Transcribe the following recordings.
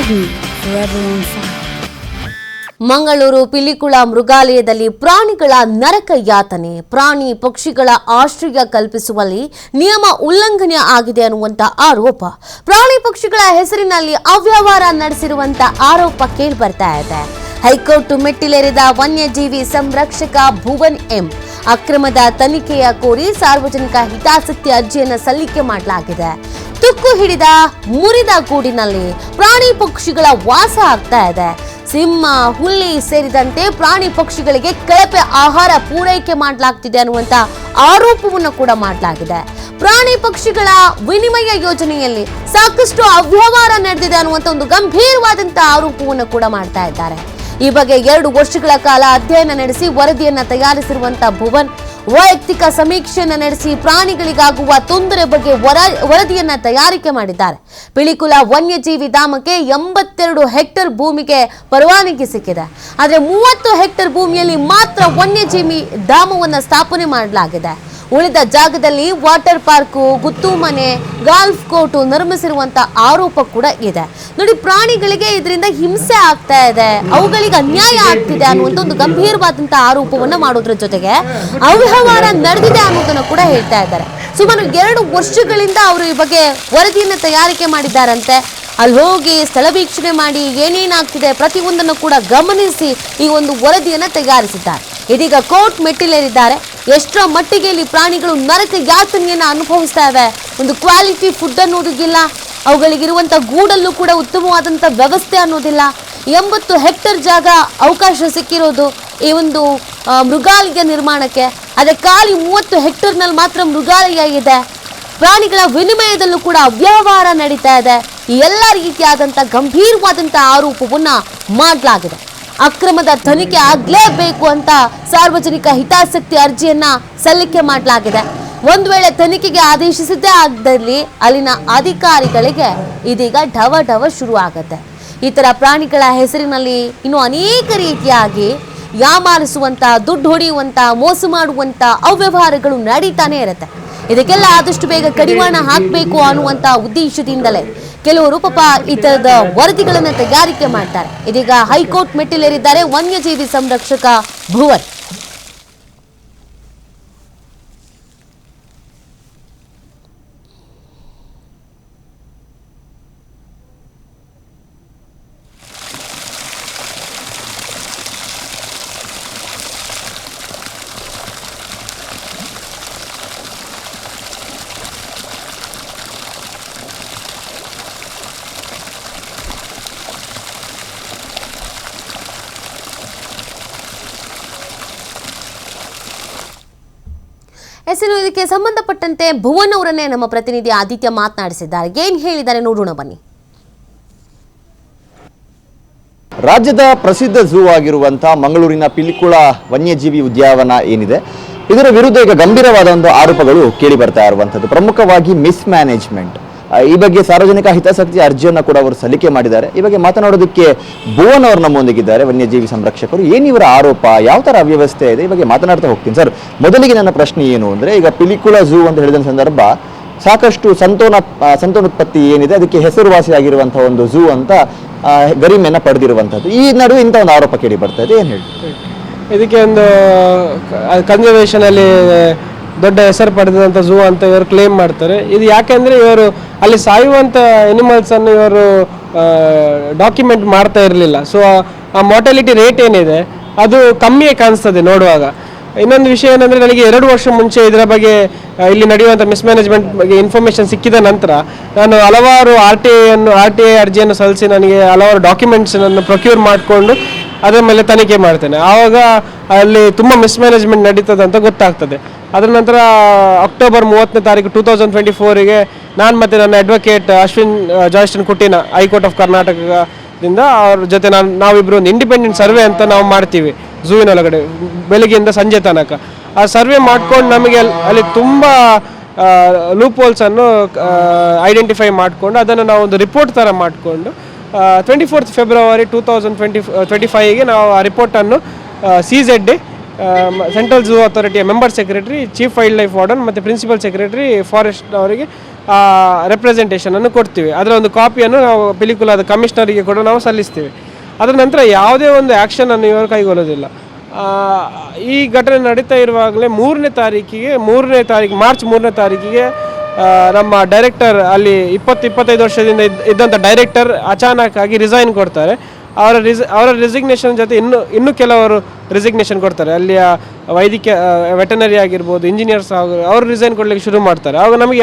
TV, forever on fire. Mangaluru Pilikula ಮೃಗಾಲಯದಲ್ಲಿ ಪ್ರಾಣಿಗಳ ನರಕ ಯಾತನೆ, ಪ್ರಾಣಿ ಪಕ್ಷಿಗಳ ಆಶ್ರಯ ಕಲ್ಪಿಸುವಲ್ಲಿ ನಿಯಮ ಉಲ್ಲಂಘನೆ ಆಗಿದೆ ಅನ್ನುವಂತ ಆರೋಪ, ಪ್ರಾಣಿ ಪಕ್ಷಿಗಳ ಹೆಸರಿನಲ್ಲಿ ಅವ್ಯವಹಾರ ನಡೆಸಿರುವಂತ ಆರೋಪ ಕೇಳಿ ಬರ್ತಾ ಇದೆ. ಹೈಕೋರ್ಟ್ ಮೆಟ್ಟಿಲೇರಿದ ವನ್ಯಜೀವಿ ಸಂರಕ್ಷಕ ಭುವನ್ ಎಂ ಅಕ್ರಮದ ತನಿಖೆಯ ಕೋರಿ ಸಾರ್ವಜನಿಕ ಹಿತಾಸಕ್ತಿ ಅರ್ಜಿಯನ್ನು ಸಲ್ಲಿಕೆ ಮಾಡಲಾಗಿದೆ. ತುಕ್ಕು ಹಿಡಿದ ಮುರಿದ ಗೂಡಿನಲ್ಲಿ ಪ್ರಾಣಿ ಪಕ್ಷಿಗಳ ವಾಸ ಆಗ್ತಾ ಇದೆ. ಸಿಂಹ, ಹುಲಿ ಸೇರಿದಂತೆ ಪ್ರಾಣಿ ಪಕ್ಷಿಗಳಿಗೆ ಕಳಪೆ ಆಹಾರ ಪೂರೈಕೆ ಮಾಡಲಾಗ್ತಿದೆ ಅನ್ನುವಂತ ಆರೋಪವನ್ನು ಕೂಡ ಮಾಡಲಾಗಿದೆ. ಪ್ರಾಣಿ ಪಕ್ಷಿಗಳ ವಿನಿಮಯ ಯೋಜನೆಯಲ್ಲಿ ಸಾಕಷ್ಟು ಅವ್ಯವಹಾರ ನಡೆದಿದೆ ಅನ್ನುವಂತ ಒಂದು ಗಂಭೀರವಾದಂತಹ ಆರೋಪವನ್ನು ಕೂಡ ಮಾಡ್ತಾ ಇದ್ದಾರೆ. ಈ ಬಗ್ಗೆ 2 ವರ್ಷಗಳ ಕಾಲ ಅಧ್ಯಯನ ನಡೆಸಿ ವರದಿಯನ್ನ ತಯಾರಿಸಿರುವಂತಹ ಭುವನ್ ವೈಯಕ್ತಿಕ ಸಮೀಕ್ಷೆಯನ್ನು ನಡೆಸಿ ಪ್ರಾಣಿಗಳಿಗಾಗುವ ತೊಂದರೆ ಬಗ್ಗೆ ವರದಿಯನ್ನ ತಯಾರಿಕೆ ಮಾಡಿದ್ದಾರೆ. ಪಿಲಿಕುಳ ವನ್ಯಜೀವಿ ಧಾಮಕ್ಕೆ 82 ಹೆಕ್ಟೇರ್ ಭೂಮಿಗೆ ಪರವಾನಗಿ ಸಿಕ್ಕಿದೆ. ಆದರೆ 30 ಹೆಕ್ಟೇರ್ ಭೂಮಿಯಲ್ಲಿ ಮಾತ್ರ ವನ್ಯಜೀವಿ ಧಾಮವನ್ನು ಸ್ಥಾಪನೆ ಮಾಡಲಾಗಿದೆ. ಉಳಿದ ಜಾಗದಲ್ಲಿ ವಾಟರ್ ಪಾರ್ಕ್, ಗುತ್ತು ಮನೆ, ಗಾಲ್ಫ್ ಕೋರ್ಟ್ ನಿರ್ಮಿಸಿರುವಂತ ಆರೋಪ ಕೂಡ ಇದೆ. ನೋಡಿ, ಪ್ರಾಣಿಗಳಿಗೆ ಇದರಿಂದ ಹಿಂಸೆ ಆಗ್ತಾ ಇದೆ, ಅವುಗಳಿಗೆ ಅನ್ಯಾಯ ಆಗ್ತಿದೆ ಅನ್ನುವಂತ ಒಂದು ಗಂಭೀರವಾದಂತಹ ಆರೋಪವನ್ನ ಮಾಡೋದ್ರ ಜೊತೆಗೆ ಅವ್ಯವಹಾರ ನಡೆದಿದೆ ಅನ್ನೋದನ್ನ ಕೂಡ ಹೇಳ್ತಾ ಇದ್ದಾರೆ. ಸುಮಾರು 2 ವರ್ಷಗಳಿಂದ ಅವರು ಈ ಬಗ್ಗೆ ವರದಿಯನ್ನ ತಯಾರಿಕೆ ಮಾಡಿದ್ದಾರಂತೆ. ಅಲ್ಲಿ ಹೋಗಿ ಸ್ಥಳ ವೀಕ್ಷಣೆ ಮಾಡಿ ಏನೇನಾಗ್ತಿದೆ ಪ್ರತಿಯೊಂದನ್ನು ಕೂಡ ಗಮನಿಸಿ ಈ ಒಂದು ವರದಿಯನ್ನ ತಯಾರಿಸಿದ್ದಾರೆ. ಇದೀಗ ಕೋರ್ಟ್ ಮೆಟ್ಟಿಲೇರಿದ್ದಾರೆ. ಎಷ್ಟರ ಮಟ್ಟಿಗೆ ಇಲ್ಲಿ ಪ್ರಾಣಿಗಳು ನರಕ ಯಾತನೆಯನ್ನ ಅನುಭವಿಸ್ತಾ ಇವೆ. ಒಂದು ಕ್ವಾಲಿಟಿ ಫುಡ್ ಅನ್ನೋದಿಲ್ಲ, ಅವುಗಳಿಗಿರುವಂತ ಗೂಡಲ್ಲೂ ಕೂಡ ಉತ್ತಮವಾದಂತ ವ್ಯವಸ್ಥೆ ಅನ್ನೋದಿಲ್ಲ. 80 ಹೆಕ್ಟೇರ್ ಜಾಗ ಅವಕಾಶ ಸಿಕ್ಕಿರೋದು ಈ ಒಂದು ಮೃಗಾಲಯ ನಿರ್ಮಾಣಕ್ಕೆ. ಅದೇ ಖಾಲಿ 30 ಹೆಕ್ಟೇರ್ನಲ್ಲಿ ಮಾತ್ರ ಮೃಗಾಲಯ ಇದೆ. ಪ್ರಾಣಿಗಳ ವಿನಿಮಯದಲ್ಲೂ ಕೂಡ ಅವ್ಯವಹಾರ ನಡೀತಾ ಇದೆ. ಈ ಎಲ್ಲ ರೀತಿಯಾದಂಥ ಗಂಭೀರವಾದಂಥ ಆರೋಪವನ್ನ ಮಾಡಲಾಗಿದೆ. ಅಕ್ರಮದ ತನಿಖೆ ಆಗಲೇಬೇಕು ಅಂತ ಸಾರ್ವಜನಿಕ ಹಿತಾಸಕ್ತಿ ಅರ್ಜಿಯನ್ನ ಸಲ್ಲಿಕೆ ಮಾಡಲಾಗಿದೆ. ಒಂದು ವೇಳೆ ತನಿಖೆಗೆ ಆದೇಶಿಸದೇ ಆಗದಲ್ಲಿ ಅಲ್ಲಿನ ಅಧಿಕಾರಿಗಳಿಗೆ ಇದೀಗ ಢವ ಶುರು ಆಗುತ್ತೆ. ಈ ತರ ಪ್ರಾಣಿಗಳ ಹೆಸರಿನಲ್ಲಿ ಇನ್ನು ಅನೇಕ ರೀತಿಯಾಗಿ ಯಾಮಾರಿಸುವಂತ, ದುಡ್ಡು ಹೊಡೆಯುವಂತ, ಮೋಸ ಮಾಡುವಂತ ಅವ್ಯವಹಾರಗಳು ನಡೀತಾನೆ ಇರುತ್ತೆ. ಇದಕ್ಕೆಲ್ಲ ಆದಷ್ಟು ಬೇಗ ಕಡಿವಾಣ ಹಾಕಬೇಕು ಅನ್ನುವಂತ ಉದ್ದೇಶದಿಂದಲೇ ಕೆಲವರು ಪಾಪ ಈ ತರದ ವರದಿಗಳನ್ನು ತಯಾರಿಕೆ ಮಾಡ್ತಾರೆ. ಇದೀಗ ಹೈಕೋರ್ಟ್ ಮೆಟ್ಟಿಲೇರಿದ್ದಾರೆ ವನ್ಯಜೀವಿ ಸಂರಕ್ಷಕ ಭುವನ್. ಇದಕ್ಕೆ ಸಂಬಂಧಪಟ್ಟಂತೆ ಭುವನ್ ಅವರನ್ನೇ ನಮ್ಮ ಪ್ರತಿನಿಧಿ ಆದಿತ್ಯ ಮಾತನಾಡಿಸಿದ್ದಾರೆ. ಏನ್ ಹೇಳಿದ್ದಾರೆ ನೋಡೋಣ ಬನ್ನಿ. ರಾಜ್ಯದ ಪ್ರಸಿದ್ಧ ಝೂ ಆಗಿರುವಂತಹ ಮಂಗಳೂರಿನ ಪಿಲಿಕುಳ ವನ್ಯಜೀವಿ ಉದ್ಯಾನವನ ಏನಿದೆ, ಇದರ ವಿರುದ್ಧ ಈಗ ಗಂಭೀರವಾದ ಒಂದು ಆರೋಪಗಳು ಕೇಳಿ ಬರ್ತಾ ಇರುವಂತದ್ದು. ಪ್ರಮುಖವಾಗಿ ಮಿಸ್ಮ್ಯಾನೇಜ್ಮೆಂಟ್. ಈ ಬಗ್ಗೆ ಸಾರ್ವಜನಿಕ ಹಿತಾಸಕ್ತಿ ಅರ್ಜಿಯನ್ನು ಕೂಡ ಅವರು ಸಲ್ಲಿಕೆ ಮಾಡಿದ್ದಾರೆ. ಈ ಬಗ್ಗೆ ಮಾತನಾಡೋದಕ್ಕೆ ಭುವನ್ ಅವರು ನಮ್ಮೊಂದಿಗಿದ್ದಾರೆ, ವನ್ಯಜೀವಿ ಸಂರಕ್ಷಕರು. ಏನು ಇವರ ಆರೋಪ, ಯಾವ ತರ ಅವ್ಯವಸ್ಥೆ ಇದೆ, ಈ ಬಗ್ಗೆ ಮಾತನಾಡ್ತಾ ಹೋಗ್ತೀನಿ. ಸರ್, ಮೊದಲಿಗೆ ನನ್ನ ಪ್ರಶ್ನೆ ಏನು ಅಂದ್ರೆ, ಈಗ ಪಿಲಿಕುಳ ಝೂ ಅಂತ ಹೇಳಿದ ಸಂದರ್ಭ ಸಾಕಷ್ಟು ಸಂತಾನೋತ್ಪತ್ತಿ ಏನಿದೆ ಅದಕ್ಕೆ ಹೆಸರುವಾಸಿಯಾಗಿರುವಂತಹ ಒಂದು ಝೂ ಅಂತ ಗರಿಮೆಯನ್ನ ಪಡೆದಿರುವಂತದ್ದು. ಈ ನಡುವೆ ಇಂಥ ಒಂದು ಆರೋಪ ಕೇಳಿ ಬರ್ತಾ ಇದೆ, ಏನು ಹೇಳಿ? ಇದಕ್ಕೆ ಒಂದು ಕನ್ಸರ್ವೇಷನ್ ಅಲ್ಲಿ ದೊಡ್ಡ ಹೆಸರು ಪಡೆದಂಥ ಝೂ ಅಂತ ಇವರು ಕ್ಲೇಮ್ ಮಾಡ್ತಾರೆ. ಇದು ಯಾಕೆಂದರೆ ಇವರು ಅಲ್ಲಿ ಸಾಯುವಂಥ ಎನಿಮಲ್ಸ್ ಅನ್ನು ಇವರು ಡಾಕ್ಯುಮೆಂಟ್ ಮಾಡ್ತಾ ಇರಲಿಲ್ಲ. ಸೊ ಆ ಮಾರ್ಟಾಲಿಟಿ ರೇಟ್ ಏನಿದೆ ಅದು ಕಮ್ಮಿಯೇ ಕಾಣಿಸ್ತದೆ ನೋಡುವಾಗ. ಇನ್ನೊಂದು ವಿಷಯ ಏನಂದರೆ, ನನಗೆ 2 ವರ್ಷ ಮುಂಚೆ ಇದರ ಬಗ್ಗೆ ಇಲ್ಲಿ ನಡೆಯುವಂಥ ಮಿಸ್ಮ್ಯಾನೇಜ್ಮೆಂಟ್ ಬಗ್ಗೆ ಇನ್ಫಾರ್ಮೇಷನ್ ಸಿಕ್ಕಿದ ನಂತರ ನಾನು ಹಲವಾರು ಆರ್ ಟಿ ಐ ಅರ್ಜಿಯನ್ನು ಸಲ್ಲಿಸಿ ನನಗೆ ಹಲವಾರು ಡಾಕ್ಯುಮೆಂಟ್ಸನ್ನು ಪ್ರೊಕ್ಯೂರ್ ಮಾಡಿಕೊಂಡು ಅದರ ಮೇಲೆ ತನಿಖೆ ಮಾಡ್ತೇನೆ. ಆವಾಗ ಅಲ್ಲಿ ತುಂಬ ಮಿಸ್ಮ್ಯಾನೇಜ್ಮೆಂಟ್ ನಡೀತದೆ ಅಂತ ಗೊತ್ತಾಗ್ತದೆ. ಅದರ ನಂತರ ಅಕ್ಟೋಬರ್ 30ನೇ ತಾರೀಕು 2024ಗೆ ನಾನು ಮತ್ತು ನನ್ನ ಅಡ್ವೊಕೇಟ್ ಅಶ್ವಿನ್ ಜಾಯ್ಸ್ಟನ್ ಕುಟೀನ ಹೈಕೋರ್ಟ್ ಆಫ್ ಕರ್ನಾಟಕದಿಂದ ಅವ್ರ ಜೊತೆ ನಾವಿಬ್ಬರು ಒಂದು ಇಂಡಿಪೆಂಡೆಂಟ್ ಸರ್ವೆ ಅಂತ ನಾವು ಮಾಡ್ತೀವಿ ಝೂವಿನೊಳಗಡೆ ಬೆಳಗ್ಗೆಯಿಂದ ಸಂಜೆ ತನಕ. ಆ ಸರ್ವೆ ಮಾಡ್ಕೊಂಡು ನಮಗೆ ಅಲ್ಲಿ ತುಂಬ ಲೂಪ್ ಹೋಲ್ಸನ್ನು ಐಡೆಂಟಿಫೈ ಮಾಡಿಕೊಂಡು ಅದನ್ನು ನಾವು ಒಂದು ರಿಪೋರ್ಟ್ ಥರ ಮಾಡಿಕೊಂಡು 24 ಫೆಬ್ರವರಿ 2025ಗೆ ನಾವು ಆ ರಿಪೋರ್ಟನ್ನು CZ ಸೆಂಟ್ರಲ್ ಝೂ ಅಥಾರಿಟಿಯ member secretary, chief wildlife warden ಮತ್ತು ಪ್ರಿನ್ಸಿಪಲ್ ಸೆಕ್ರೆಟರಿ ಫಾರೆಸ್ಟ್ ಅವರಿಗೆ ರೆಪ್ರೆಸೆಂಟೇಷನನ್ನು ಕೊಡ್ತೀವಿ. ಅದರ ಒಂದು ಕಾಪಿಯನ್ನು ನಾವು ಪಿಲಿಕುಲಾದ ಕಮಿಷನರಿಗೆ ಕೂಡ ನಾವು ಸಲ್ಲಿಸ್ತೀವಿ. ಅದರ ನಂತರ ಯಾವುದೇ ಒಂದು ಆ್ಯಕ್ಷನನ್ನು ಇವರು ಕೈಗೊಳ್ಳೋದಿಲ್ಲ. ಈ ಘಟನೆ ನಡೀತಾ ಇರುವಾಗಲೇ ಮಾರ್ಚ್ 3ನೇ ತಾರೀಕಿಗೆ ನಮ್ಮ ಡೈರೆಕ್ಟರ್ ಅಲ್ಲಿ 25 ವರ್ಷದಿಂದ ಇದ್ದಂಥ ಡೈರೆಕ್ಟರ್ ಅಚಾನಕ್ ಆಗಿ ರಿಸೈನ್ ಕೊಡ್ತಾರೆ. ಅವರ ರಿಸಿಗ್ನೇಷನ್ ಜೊತೆ ಇನ್ನೂ ಕೆಲವರು ರಿಸಿಗ್ನೇಷನ್ ಕೊಡ್ತಾರೆ. ಅಲ್ಲಿಯ ವೆಟನರಿ ಆಗಿರ್ಬೋದು, ಇಂಜಿನಿಯರ್ಸ್ ಅವರು ರಿಸೈನ್ ಕೊಡಲಿಕ್ಕೆ ಶುರು ಮಾಡ್ತಾರೆ. ಆವಾಗ ನಮಗೆ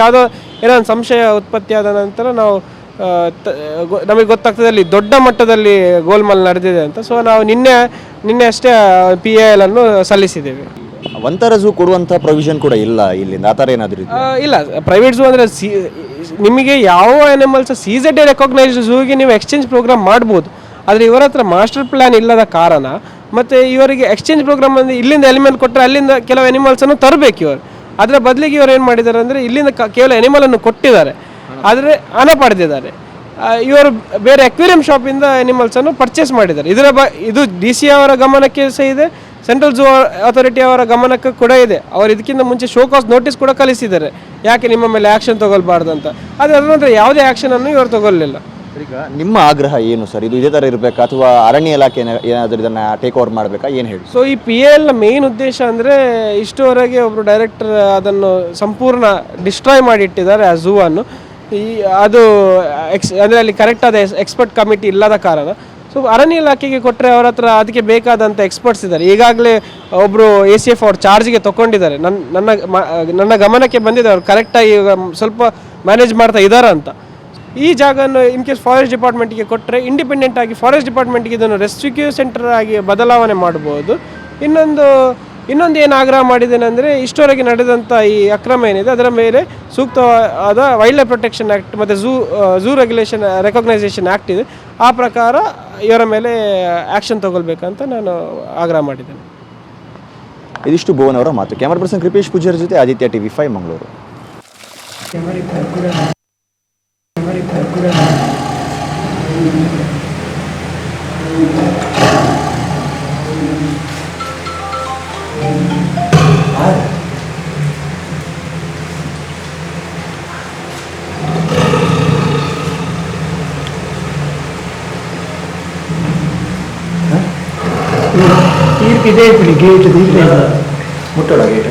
ಏನೋ ಒಂದು ಸಂಶಯ ಉತ್ಪತ್ತಿಯಾದ ನಂತರ ನಮಗೆ ಗೊತ್ತಾಗ್ತದೆ ಅಲ್ಲಿ ದೊಡ್ಡ ಮಟ್ಟದಲ್ಲಿ ಗೋಲ್ಮಾಲ್ ನಡೆದಿದೆ ಅಂತ. ಸೊ ನಾವು ನಿನ್ನೆ ಅಷ್ಟೇ PAL ಅನ್ನು ಸಲ್ಲಿಸಿದ್ದೇವೆ. ಒಂಥರ ಝೂ ಕೊಡುವಂಥ ಪ್ರೊವಿಷನ್ ಕೂಡ ಇಲ್ಲ ಇಲ್ಲಿಂದ, ಆ ಥರ ಏನಾದರೂ ಇಲ್ಲ. ಪ್ರೈವೇಟ್ ಝೂ ಅಂದರೆ ನಿಮಗೆ ಯಾವ ಅನಿಮಲ್ಸ್ CZA ರೆಕಾಗ್ನೈಸ್ಡ್ ಝೂಗೆ ನೀವು ಎಕ್ಸ್ಚೇಂಜ್ ಪ್ರೋಗ್ರಾಮ್ ಮಾಡ್ಬೋದು. ಆದರೆ ಇವರ ಹತ್ರ ಮಾಸ್ಟರ್ ಪ್ಲ್ಯಾನ್ ಇಲ್ಲದ ಕಾರಣ ಮತ್ತು ಇವರಿಗೆ ಎಕ್ಸ್ಚೇಂಜ್ ಪ್ರೋಗ್ರಾಮ್ ಅಂದರೆ ಇಲ್ಲಿಂದ ಎಲಿಮೆಂಟ್ ಕೊಟ್ಟರೆ ಅಲ್ಲಿಂದ ಕೆಲವು ಅನಿಮಲ್ಸನ್ನು ತರಬೇಕು ಇವರು. ಅದರ ಬದಲಿಗೆ ಇವರು ಏನು ಮಾಡಿದ್ದಾರೆ ಅಂದರೆ ಇಲ್ಲಿಂದ ಕೇವಲ ಅನಿಮಲನ್ನು ಕೊಟ್ಟಿದ್ದಾರೆ, ಆದರೆ ಹಣ ಪಡೆದಿದ್ದಾರೆ. ಇವರು ಬೇರೆ ಅಕ್ವೇರಿಯಂ ಶಾಪಿಂದ ಅನಿಮಲ್ಸನ್ನು ಪರ್ಚೇಸ್ ಮಾಡಿದ್ದಾರೆ. ಇದು DC ಅವರ ಗಮನಕ್ಕೆ ಸಹ ಇದೆ, ಸೆಂಟ್ರಲ್ ಝೂ ಅಥಾರಿಟಿ ಅವರ ಗಮನಕ್ಕೆ ಕೂಡ ಇದೆ. ಅವರು ಇದಕ್ಕಿಂತ ಮುಂಚೆ ಶೋ ಕಾಸ್ ನೋಟಿಸ್ ಕೂಡ ಕಳಿಸಿದ್ದಾರೆ, ಯಾಕೆ ನಿಮ್ಮ ಮೇಲೆ ಆ್ಯಕ್ಷನ್ ತಗೊಳ್ಬಾರ್ದು ಅಂತ. ಆದರೆ ಅದರ ನಂತರ ಯಾವುದೇ ಆ್ಯಕ್ಷನನ್ನು ಇವರು ತಗೊಳ್ಳಿಲ್ಲ. ಈಗ ನಿಮ್ಮ ಆಗ್ರಹ ಏನು ಸರ್? ಇದು ಇದೇ ಥರ ಇರಬೇಕಾ ಅಥವಾ ಅರಣ್ಯ ಇಲಾಖೆ ಏನಾದರೂ ಇದನ್ನು ಟೇಕ್ ಓವರ್ ಮಾಡಬೇಕಾ, ಏನು ಹೇಳಿ? ಸೊ ಈ PAL ಮೇನ್ ಉದ್ದೇಶ ಅಂದರೆ ಇಷ್ಟುವರೆಗೆ ಒಬ್ಬರು ಡೈರೆಕ್ಟರ್ ಅದನ್ನು ಸಂಪೂರ್ಣ ಡಿಸ್ಟ್ರಾಯ್ ಮಾಡಿಟ್ಟಿದ್ದಾರೆ ಆ ಝೂ ಅನ್ನು. ಅದು ಅಂದರೆ ಅಲ್ಲಿ ಕರೆಕ್ಟಾದ ಎಕ್ಸ್ಪರ್ಟ್ ಕಮಿಟಿ ಇಲ್ಲದ ಕಾರಣ. ಸೊ ಅರಣ್ಯ ಇಲಾಖೆಗೆ ಕೊಟ್ಟರೆ ಅವರ ಹತ್ರ ಅದಕ್ಕೆ ಬೇಕಾದಂಥ ಎಕ್ಸ್ಪರ್ಟ್ಸ್ ಇದ್ದಾರೆ. ಈಗಾಗಲೇ ಒಬ್ಬರು ACF ಅವ್ರು ಚಾರ್ಜ್ಗೆ ತೊಗೊಂಡಿದ್ದಾರೆ. ನನ್ನ ಗಮನಕ್ಕೆ ಬಂದಿದೆ, ಅವ್ರು ಕರೆಕ್ಟಾಗಿ ಸ್ವಲ್ಪ ಮ್ಯಾನೇಜ್ ಮಾಡ್ತಾ ಇದ್ದಾರೆ ಅಂತ. ಈ ಜಾಗವನ್ನು ಇನ್ ಕೇಸ್ ಫಾರೆಸ್ಟ್ ಡಿಪಾರ್ಟ್ಮೆಂಟ್ಗೆ ಕೊಟ್ಟರೆ ಇಂಡಿಪೆಂಡೆಂಟ್ ಆಗಿ ಫಾರೆಸ್ಟ್ ಡಿಪಾರ್ಟ್ಮೆಂಟ್ಗೆ ಇದನ್ನು ರೆಸ್ಕ್ಯೂ ಸೆಂಟರ್ ಆಗಿ ಬದಲಾವಣೆ ಮಾಡ್ಬೋದು. ಇನ್ನೊಂದು ಏನು ಆಗ್ರಹ ಮಾಡಿದ್ದೇನೆ ಅಂದರೆ ಇಷ್ಟವರೆಗೆ ನಡೆದಂಥ ಈ ಅಕ್ರಮ ಏನಿದೆ ಅದರ ಮೇಲೆ ಸೂಕ್ತವಾದ ವೈಲ್ಡ್ ಲೈಫ್ ಪ್ರೊಟೆಕ್ಷನ್ ಆ್ಯಕ್ಟ್ ಮತ್ತು ಝೂ ರೆಕಗ್ನೈಸೇಷನ್ ಆ್ಯಕ್ಟ್ ಇದೆ, ಆ ಪ್ರಕಾರ ಇವರ ಮೇಲೆ ಆ್ಯಕ್ಷನ್ ತಗೊಳ್ಬೇಕಂತ ನಾನು ಆಗ್ರಹ ಮಾಡಿದ್ದೇನೆ. ಇದಿಷ್ಟು ಭುವನ್ ಅವರ ಮಾತು. ಕ್ಯಾಮರಾ ಪರ್ಸನ್ ಕೃಪೇಶ್ ಪೂಜಾರಿ ಜೊತೆ ಆದಿತ್ಯ TV5 ಮಂಗಳೂರು. ಇದೆ ಗೇಟ್ ಮುಟ್ಟೋಣ ಗೇಟ್